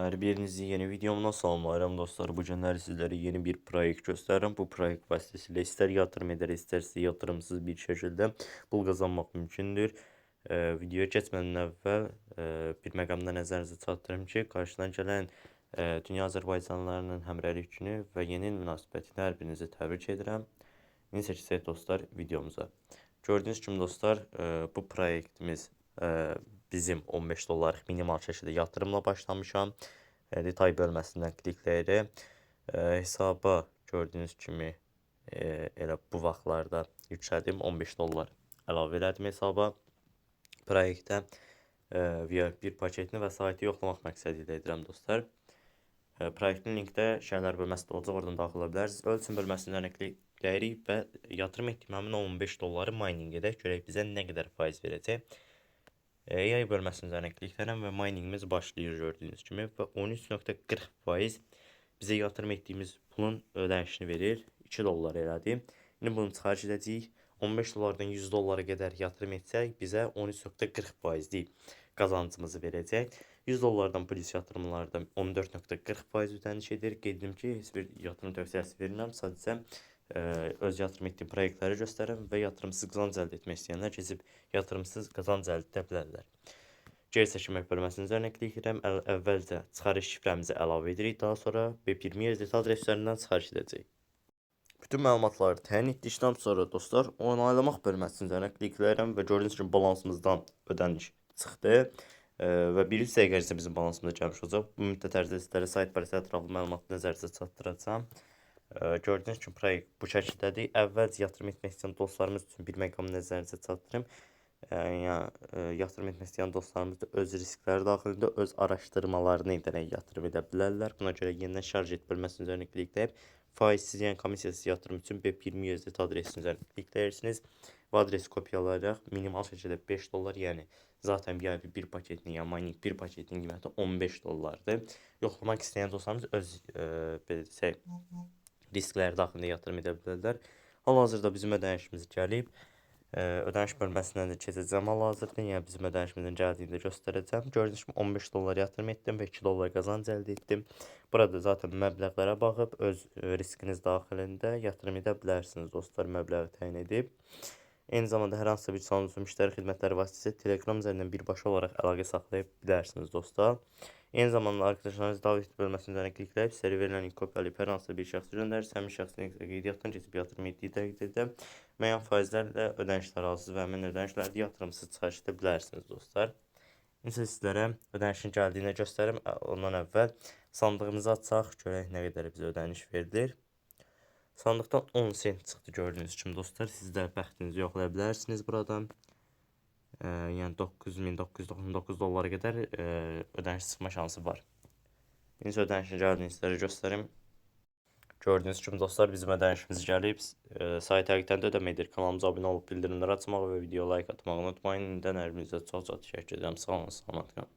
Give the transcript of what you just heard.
Hər birinizi yeni videomdan salamlayıram dostlar. Bu günlər sizlərə yeni bir proyekt göstərirəm. Bu proyekt vasitəsilə istər yatırım edərək, istərsə yatırımsız bir şəkildə pul qazanmaq mümkündür. Videoya keçmədən əvvəl bir məqamda nəzərinizə çatdırım ki, qarşıdan gələn dünya azərbaycanlılarının həmrəylik günü və yeni il münasibətilə hər birinizi təbrik edirəm. İndi keçək dostlar videomuza. Gördüyünüz kimi dostlar, bu proyektimiz bizim 15 dollarlıq minimal şəkildə yatırımla başlamışam. Detay bölməsindən klikləyərək hesaba gördüyünüz kimi elə bu vaxtlarda yüklədim, 15 dollar əlavə elədim hesaba. Proyektə bir paketini və saiti yoxlamaq məqsədi ilə edirəm dostlar. Proyektin linkdə şərhlər bölməsində olacaq, oradan daxil ola bilərsiniz. Ölçüm bölməsindən klikləyərik və yatırım etdiyim həmin 15 dolları mining edək, görək bizə nə qədər faiz verəcək. AI bölməsindən klikləyirəm və miningimiz başlayır gördüyünüz kimi və 13.40% bizə yatırım etdiyimiz pulun ödənişini verir. 2 dollar elədi. İndi bunu çıxarış edəcəyik. 15 dollardan 100 dollara qədər yatırım etsək bizə 13.40%lik qazancımızı verəcək. 100 dollardan polis yatırımlarda 14.40% ödəniş edir. Qeyd edim ki, heç bir yatırım tövsiyəsi verilməm. Sadəcə öz yatırım etdiyim proyektləri göstərirəm və yatırımsız qazanc əldə etmək istəyənlər keçib yatırımsız qazanc əldə edə bilərlər. Geri çəkilmək bölməsinin üzərinə klikləyirəm. Əvvəlcə çıxarış şifrəmizi əlavə edirik. Daha sonra B1 USDT adreslərindən çıxarış edəcəyik. Bütün məlumatları təyin etdikdən sonra dostlar, onaylamaq bölməsinin üzərinə klikləyirəm və gördüyünüz kimi balansımızdan ödəniş çıxdı. Və bir dəqiqə isə bizim balansımıza gəlmiş olacaq. Bu müddət ərzində sizlərə sayt barədə ətraflı məlumatı nəzərinizə çatdıracağam. Gördüyünüz kimi proyekt bu şəkildədir. Əvvəlcə yatırım etmək istəyən dostlarımız üçün bir məqamı nəzərinizə çatdırım. Yatırım etmək istəyən dostlarımız da öz riskləri daxilində öz araşdırmalarını edərək yatırım edə bilərlər. Buna görə yenidən şarj et bölməsinin üzərinə klikləyib faizsiz, yəni komissiyasız yatırım üçün B1 USDT adresinin üzərinə klikləyirsiniz. Bu adresi kopyalayaraq minimal şəkildə 5 dollar, yəni zaten bir paketinin, yəni mining bir paketinin qiyməti 15 dollardır. Yoxlamaq istəyən dostlarımız öz riskləri daxilində yatırım edə bilərlər. Hal-hazırda bizim ödənişimiz gəlib. Ödəniş bölməsindən də keçəcəm hal-hazırda. Yəni bizim ödənişimizin gəldiyini də göstərəcəm. Gördüyünüz kimi 15 dollar yatırım etdim və 2 dollar qazanc əldə etdim. Burada zaten məbləğlərə baxıb öz riskiniz daxilində yatırım edə bilərsiniz dostlar, məbləği təyin edib. Eyni zamanda hər hansısa bir sualınız müştəri xidmətləri vasitəsilə Telegram üzərindən birbaşa olaraq əlaqə saxlaya bilərsiniz dostlar. Eyni zamanda arkadaşlarınız davet bölməsinin üzərinə klikləyib sizə verilən linki kopyalayıb hər hansısa bir şəxsə göndərir. Həmin şəxsin qeydiyyatdan keçib yatırım etdiyi təqdirdə müəyyən faizlərlə ödənişlər alsız və həmin ödənişlərdə yatırımsız çıxarış edə bilərsiniz dostlar. İndi sizlərə ödənişin gəldiyini göstərim. Ondan əvvəl sandığımızı açaq, görək nə qədər bizə ödəniş verilir. Sandıqdan 10 sent çıxdı gördüyünüz kimi dostlar. Siz də bəxtinizi yoxlaya bilərsiniz buradan. Yəni 9999 dollara qədər ödəniş çıxma şansı var. İndi ödənişin gəldiyini sizlərə göstərim. Gördüyünüz kimi dostlar, bizim ödənişimiz gəlib. Sayt həqiqətən də ödəmə edir. Kanalımıza abunə olub bildirimləri açmağı və video like atmağı unutmayın. İndən hər birinizə çox-çox təşəkkür edirəm. Sağ olun, salamat qalın.